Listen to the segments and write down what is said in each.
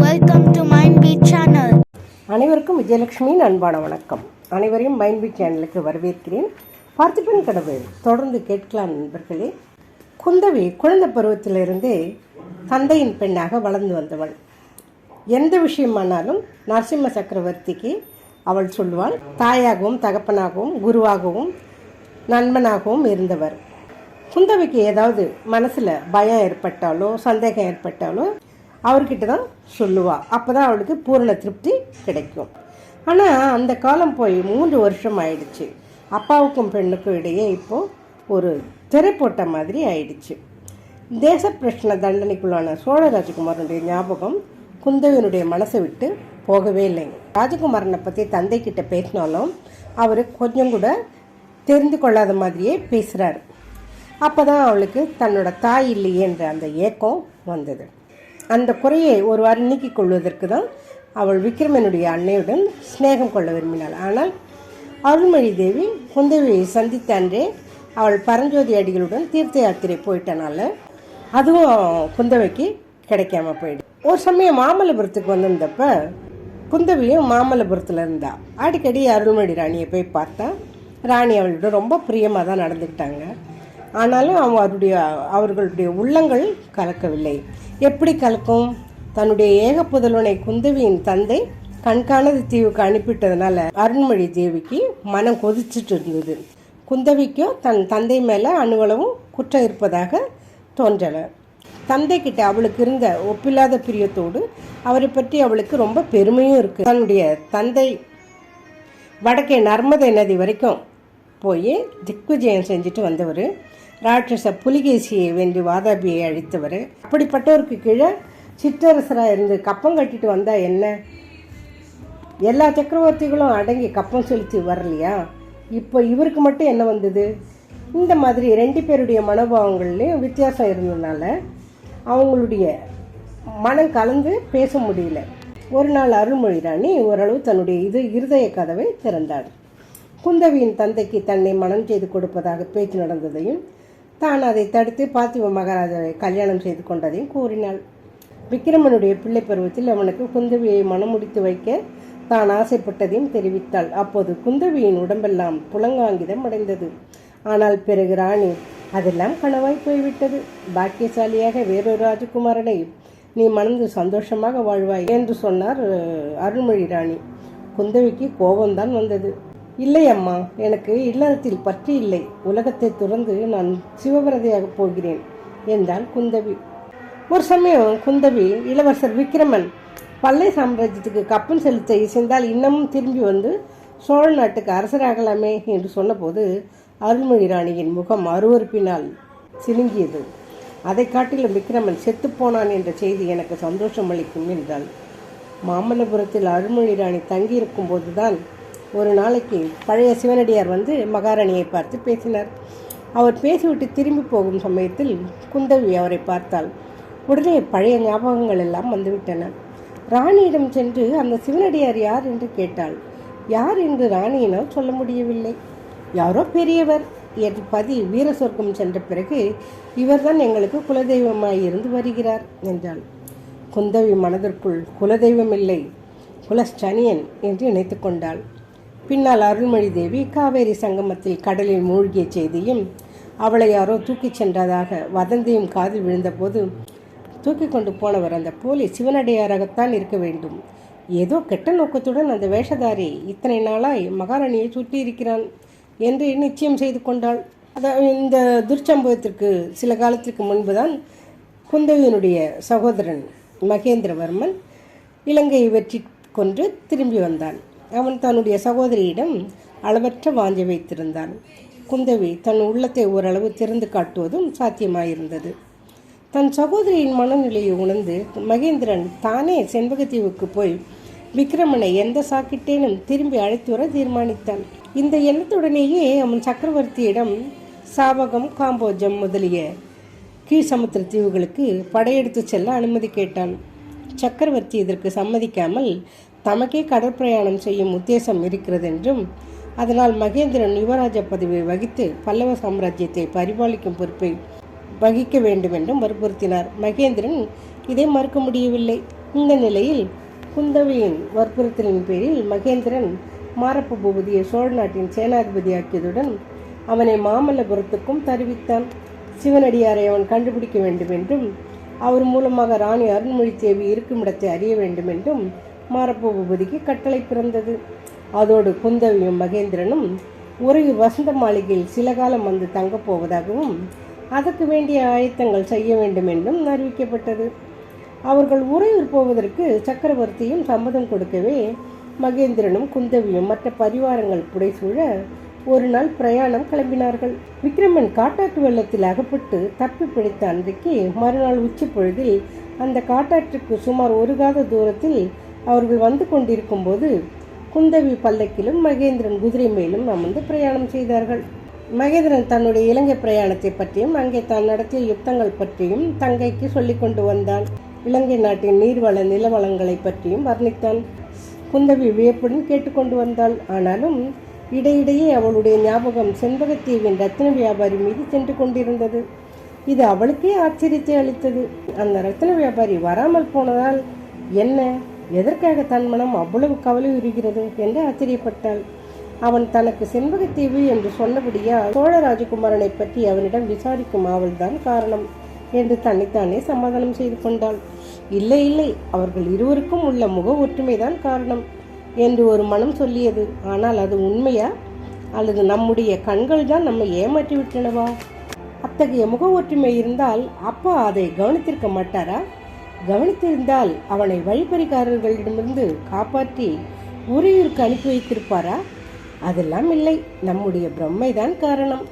Welcome to Mindbeat channel. அனைவருக்கும் விஜயலட்சுமியின் அன்பான வணக்கம். அனைவரையும் மைண்ட்பீட் சேனலுக்கு வரவேற்கிறேன். பார்த்திபன் கனவு தொடர்ந்து கேட்கலாம் நண்பர்களே. குந்தவி குழந்தை பருவத்திலிருந்தே தந்தையின் பெண்ணாக வளர்ந்து வந்தவள். எந்த விஷயமானாலும் நரசிம்ம சக்கரவர்த்திக்கு அவள் சொல்லுவாள். தாயாகவும் தகப்பனாகவும் குருவாகவும் நண்பனாகவும் இருந்தவர். குந்தவிக்கு ஏதாவது மனசில் பயம் ஏற்பட்டாலோ சந்தேகம் ஏற்பட்டாலோ அவர்கிட்ட தான் சொல்லுவாள். அப்போ தான் அவளுக்கு பூரண திருப்தி கிடைக்கும். ஆனால் அந்த காலம் போய் 3 வருஷம் ஆயிடுச்சு. அப்பாவுக்கும் பெண்ணுக்கும் இடையே இப்போது ஒரு திரை போட்ட மாதிரி ஆயிடுச்சு. தேச பிரச்சனை தண்டனைக்குள்ளான சோழ ராஜகுமாரனுடைய ஞாபகம் குந்தவியனுடைய மனசை விட்டு போகவே இல்லைங்க. ராஜகுமாரனை பற்றி தந்தைக்கிட்ட பேசினாலும் அவர் கொஞ்சம் கூட தெரிந்து கொள்ளாத மாதிரியே பேசுகிறார். அப்போ தான் அவளுக்கு தன்னோட தாய் இல்லையேன்ற அந்த ஏக்கம் வந்தது. அந்த குறையை ஒருவாறு நீக்கிக் கொள்வதற்கு தான் அவள் விக்ரமனுடைய அன்னையுடன் சிநேகம் கொள்ள விரும்பினாள். ஆனால் அருள்மொழி தேவி குந்தவியை சந்தித்த அன்றே அவள் பரஞ்சோதி அடிகளுடன் தீர்த்த யாத்திரை போயிட்டனால அதுவும் குந்தவிக்கு கிடைக்காம போயிடுது. ஒரு சமயம் மாமல்லபுரத்துக்கு வந்திருந்தப்ப குந்தவியும் மாமல்லபுரத்தில் இருந்தா. அடிக்கடி அருள்மொழி ராணியை போய் பார்த்தா ராணி அவளோட ரொம்ப பிரியமாக தான் நடந்துக்கிட்டாங்க. ஆனாலும் அவர்களுடைய உள்ளங்கள் கலக்கவில்லை. எப்படி கலக்கும்? தன்னுடைய ஏக புதல்வனை குந்தவியின் தந்தை கண்காணது தீவுக்கு அனுப்பிட்டதுனால அருள்மொழி தேவிக்கு மனம் கொதிச்சுட்டு இருந்தது. குந்தவிக்கும் தன் தந்தை மேலே அணுவளவும் குற்றம் இருப்பதாக தோன்றலை. தந்தை கிட்ட அவளுக்கு இருந்த ஒப்பில்லாத பிரியத்தோடு அவரை பற்றி அவளுக்கு ரொம்ப பெருமையும் இருக்குது. தன்னுடைய தந்தை வடக்கே நர்மதை நதி வரைக்கும் போய் திக்விஜயம் செஞ்சுட்டு வந்தவர். ராட்சச புலிகேசியை வென்று வாதாபியை அழித்தவர். அப்படிப்பட்டவருக்கு கீழே சிற்றரசராக இருந்து கப்பம் கட்டிட்டு வந்தால் என்ன? எல்லா சக்கரவர்த்திகளும் அடங்கி கப்பம் செலுத்தி வரலையா? இப்போ இவருக்கு மட்டும் என்ன வந்தது? இந்த மாதிரி 2 பேருடைய மனோபாவங்கள்லேயும் வித்தியாசம் இருந்ததுனால அவங்களுடைய மனம் கலந்து பேச முடியல. ஒரு நாள் அருள்மொழி ராணி ஓரளவு தன்னுடைய இருதய கதவை திறந்தாள். குந்தவியின் தந்தைக்கு தன்னை மனம் செய்து கொடுப்பதாக பேச்சு நடந்ததையும் தான் அதை தடுத்து பார்த்திப மகாராஜாவை கல்யாணம் செய்து கொண்டதையும் கூறினாள். விக்ரமனுடைய பிள்ளை பருவத்தில் அவனுக்கு குந்தவியை மனம் முடித்து வைக்க தான் ஆசைப்பட்டதையும் தெரிவித்தாள். அப்போது குந்தவியின் உடம்பெல்லாம் புலங்காங்கிதம் அடைந்தது. ஆனால் பிறகு ராணி அதெல்லாம் கனவாய் போய்விட்டது. பாக்கியசாலியாக வேறொரு ராஜகுமாரனை நீ மணந்து சந்தோஷமாக வாழ்வாய் என்று சொன்னார் அருள்மொழி ராணி. குந்தவிக்கு கோபம்தான் வந்தது. இல்லை அம்மா, எனக்கு இல்லறத்தில் பற்றி இல்லை. உலகத்தை துறந்து நான் சிவபிரதையாக போகிறேன் என்றாள் குந்தவி. ஒரு சமயம் குந்தவி இளவரசர் விக்ரமன் பல்லை சாம்ராஜ்யத்துக்கு கப்பம் செலுத்த இசைந்தால் இன்னமும் திரும்பி வந்து சோழ நாட்டுக்கு அரசராகலாமே என்று சொன்னபோது அருள்மொழி ராணியின் முகம் அருவருப்பினால் சிலுங்கியது. அதை காட்டிலும் விக்ரமன் செத்துப்போனான் என்ற செய்தி எனக்கு சந்தோஷம் அளிக்கும் என்றாள். மாமல்லபுரத்தில் அருள்மொழி ராணி தங்கியிருக்கும் போதுதான் ஒரு நாளைக்கு பழைய சிவனடியார் வந்து மகாராணியை பார்த்து பேசினார். அவர் பேசிவிட்டு திரும்பி போகும் சமயத்தில் குந்தவி அவரை பார்த்தாள். உடனே பழைய ஞாபகங்கள் எல்லாம் வந்துவிட்டன. ராணியிடம் சென்று அந்த சிவனடியார் யார் என்று கேட்டாள். யார் என்று ராணியினால் சொல்ல முடியவில்லை. யாரோ பெரியவர் என்று பதி வீர சொர்க்கம் சென்ற பிறகு இவர்தான் எங்களுக்கு குலதெய்வமாய் இருந்து வருகிறார் என்றாள். குந்தவி மனதிற்குள் குலதெய்வம் இல்லை, குலஸ்டனியன் என்று நினைத்து கொண்டாள். பின்னால் அருள்மொழி தேவி காவேரி சங்கமத்தில் கடலில் மூழ்கிய செய்தியும் அவளை யாரோ தூக்கிச் சென்றதாக வதந்தியும் காதில் விழுந்தபோது தூக்கி கொண்டு போனவர் அந்த போலி சிவனடியாராகத்தான் இருக்க வேண்டும். ஏதோ கெட்ட நோக்கத்துடன் அந்த வேஷதாரி இத்தனை நாளாய் மகாராணியை சுற்றி இருக்கிறான் என்று நிச்சயம் செய்து கொண்டாள். இந்த துர்ச்சம்பவத்திற்கு சில காலத்திற்கு முன்புதான் குந்தவியினுடைய சகோதரன் மகேந்திரவர்மன் இலங்கையை வெற்றி கொன்று திரும்பி வந்தான். அவன் தன்னுடைய சகோதரியிடம் அளவற்ற வாஞ்சை வைத்திருந்தான். குந்தவி தன் உள்ளத்தை ஓரளவு திறந்து காட்டுவதும் சாத்தியமாயிருந்தது. தன் சகோதரியின் மனநிலையை உணர்ந்து மகேந்திரன் தானே செண்பகத்தீவுக்கு போய் விக்ரமனை எந்த சாக்கிட்டேனும் திரும்பி அழைத்து வர தீர்மானித்தான். இந்த எண்ணத்துடனேயே அவன் சக்கரவர்த்தியிடம் சாவகம், காம்போஜம் முதலிய கீழ் சமுத்திர தீவுகளுக்கு படையெடுத்து செல்ல அனுமதி கேட்டான். சக்கரவர்த்தி இதற்கு சம்மதிக்காமல் தமக்கே கடற்பிரயாணம் செய்யும் உத்தேசம் இருக்கிறது என்றும் அதனால் மகேந்திரன் யுவராஜ பதவியை வகித்து பல்லவ சாம்ராஜ்யத்தை பரிபாலிக்கும் பொறுப்பை வகிக்க வேண்டும் என்றும் வற்புறுத்தினார். மகேந்திரன் இதை மறுக்க முடியவில்லை. இந்த நிலையில் குந்தவையின் வற்புறுத்தலின் பேரில் மகேந்திரன் மாரப்ப பூபதியை சோழ நாட்டின் சேனாதிபதியாக்கியதுடன் அவனை மாமல்லபுரத்துக்கும் தெரிவித்தான். சிவனடியாரை அவன் கண்டுபிடிக்க வேண்டும் என்றும் அவர் மூலமாக ராணி அருண்மொழித்தேவி இருக்கும் இடத்தை அறிய வேண்டும் என்றும் மாரப்ப பூபதிக்கு கட்டளை பிறந்தது. அதோடு குந்தவியும் மகேந்திரனும் உறையூர் வசந்த மாளிகையில் சில காலம் வந்து தங்கப் போவதாகவும் அதற்கு வேண்டிய ஆயத்தங்கள் செய்ய வேண்டும் என்றும் அறிவிக்கப்பட்டது. அவர்கள் உறையூர் போவதற்கு சக்கரவர்த்தியும் சம்மதம் கொடுக்கவே மகேந்திரனும் குந்தவியும் மற்ற பரிவாரங்கள் புடைசூழ ஒரு நாள் பிரயாணம் கிளம்பினார்கள். விக்ரமன் காட்டாற்று வெள்ளத்தில் அகப்பட்டு தப்பி பிடித்த அன்றைக்கு மறுநாள் உச்சி பொழுதில் அந்த காட்டாற்றுக்கு சுமார் ஒரு காத தூரத்தில் அவர்கள் வந்து கொண்டிருக்கும் போது குந்தவி பல்லக்கிலும் மகேந்திரன் குதிரை மேலும் அமர்ந்து பிரயாணம் செய்தார்கள். மகேந்திரன் தன்னுடைய இலங்கை பிரயாணத்தை பற்றியும் அங்கே தான் நடத்திய யுத்தங்கள் பற்றியும் தங்கைக்கு சொல்லிக் கொண்டு வந்தான். இலங்கை நாட்டின் நீர்வள நிலவளங்களை பற்றியும் வர்ணித்தான். குந்தவி வியப்புடன் கேட்டுக்கொண்டு வந்தாள். ஆனாலும் இடையிடையே அவளுடைய ஞாபகம் செண்பகத்தீவின் ரத்தின வியாபாரி மீது சென்று கொண்டிருந்தது. இது அவளுக்கே ஆச்சரியத்தை அளித்தது. அந்த ரத்தின வியாபாரி வராமல் போனதால் என்ன, எதற்காக தன் மனம் அவ்வளவு கவலை உறுகிறது என்று ஆச்சரியப்பட்டாள். அவன் தனக்கு செண்பகத்தீவு என்று சொன்னபடியா சோழ ராஜகுமாரனை பற்றி அவனிடம் விசாரிக்கும் ஆவல்தான் காரணம் என்று தன்னைத்தானே சமாதானம் செய்து கொண்டாள். இல்லை இல்லை, அவர்கள் இருவருக்கும் உள்ள முக ஒற்றுமைதான் காரணம் என்று ஒரு மனம் சொல்லியது. ஆனால் அது உண்மையா அல்லது நம்முடைய கண்கள் தான் நம்மை ஏமாற்றி விட்டனவா? அத்தகைய முக ஒற்றுமை இருந்தால் அப்பா அதை கவனித்திருக்க மாட்டாரா? கவனித்திருந்தால் அவனை வழிப்பறிக்காரர்களிடமிருந்து காப்பாற்றி உறையூருக்கு அனுப்பி வைத்திருப்பாரா? அதெல்லாம் இல்லை, நம்முடைய பிரம்மைதான் காரணம்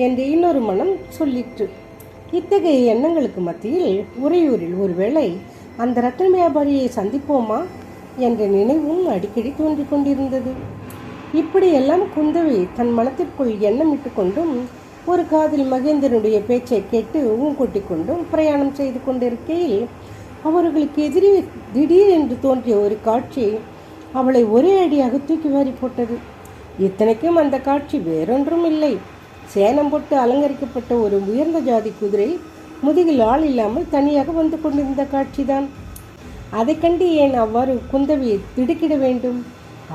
என்று இன்னொரு மனம் சொல்லிற்று. இத்தகைய எண்ணங்களுக்கு மத்தியில் உறையூரில் ஒருவேளை அந்த ரத்ன வியாபாரியை சந்திப்போமா என்ற நினைவும் அடிக்கடி தோன்றிக் கொண்டிருந்தது. இப்படியெல்லாம் குந்தவி தன் மனத்திற்குள் எண்ணமிட்டு கொண்டும் ஒரு காதில் மகேந்திரனுடைய பேச்சை கேட்டு ஊங்கொட்டி கொண்டும் பிரயாணம் செய்து கொண்டிருக்கையில் அவர்களுக்கு எதிரே திடீரென்று தோன்றிய ஒரு காட்சி அவளை ஒரே அடியாக தூக்கி வாரி போட்டது. இத்தனைக்கும் அந்த காட்சி வேறொன்றும் இல்லை, சேனம் போட்டு அலங்கரிக்கப்பட்ட ஒரு உயர்ந்த ஜாதி குதிரை முதுகில் ஆள் இல்லாமல் தனியாக வந்து கொண்டிருந்த காட்சிதான். அதை கண்டு ஏன் அவ்வாறு குந்தவியை திடுக்கிட வேண்டும்?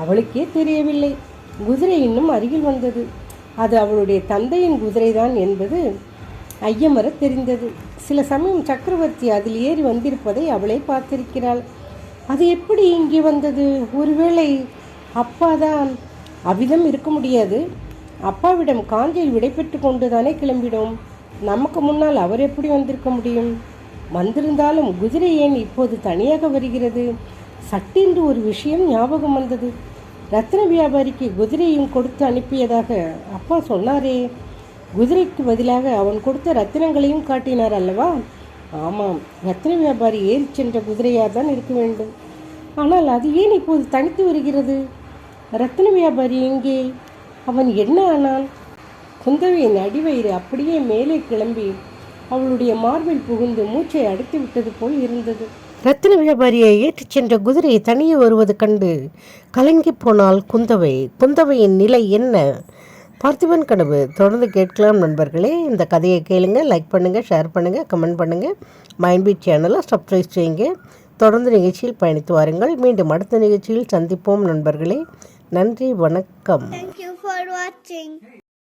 அவளுக்கே தெரியவில்லை. குதிரை இன்னும் அருகில் வந்தது. அது அவளுடைய தந்தையின் குதிரைதான் என்பது ஐயமர தெரிந்தது. சில சமயம் சக்கரவர்த்தி அதில் ஏறி வந்திருப்பதை அவளே பார்த்திருக்கிறாள். அது எப்படி இங்கே வந்தது? ஒருவேளை அப்பாதான். அவ்விதம் இருக்க முடியாது. அப்பாவிடம் காஞ்சியில் விடைபெற்று கொண்டுதானே கிளம்பிடும். நமக்கு முன்னால் அவர் எப்படி வந்திருக்க முடியும்? வந்திருந்தாலும் குதிரை ஏன் இப்போது தனியாக வருகிறது? சட்டென்று ஒரு விஷயம் ஞாபகம் வந்தது. ரத்ன வியாபாரிக்கு குதிரையும் கொடுத்து அனுப்பியதாக அப்பா சொன்னாரே. குதிரைக்கு பதிலாக அவன் கொடுத்த ரத்தினங்களையும் காட்டினார் அல்லவா? ஆமாம், ரத்ன வியாபாரி ஏறி சென்ற குதிரையாக தான் இருக்க வேண்டும். ஆனால் அது ஏன் இப்போது தனித்து வருகிறது? ரத்ன வியாபாரி எங்கே? அவன் என்ன ஆனான்? குந்தவையின் அடிவயிறு அப்படியே மேலே கிளம்பி அவளுடைய மார்பில் புகுந்து மூச்சை அடைத்து விட்டது போல் இருந்தது. ரத்தின வியாபாரியை ஏற்றிச் சென்ற குதிரை தனியே வருவது கண்டு கலங்கி போனால் குந்தவை. குந்தவையின் நிலை என்ன? பார்த்திபன் கனவு தொடர்ந்து கேட்கலாம் நண்பர்களே. இந்த கதையை கேளுங்க, லைக் பண்ணுங்கள், ஷேர் பண்ணுங்கள், கமெண்ட் பண்ணுங்கள். மைண்ட்பீட் சேனலை சப்ஸ்கிரைப் செய்யுங்க. தொடர்ந்து நிகழ்ச்சியில் பயணித்து வாருங்கள். மீண்டும் அடுத்த நிகழ்ச்சியில் சந்திப்போம் நண்பர்களே. நன்றி, வணக்கம். Thank you for watching.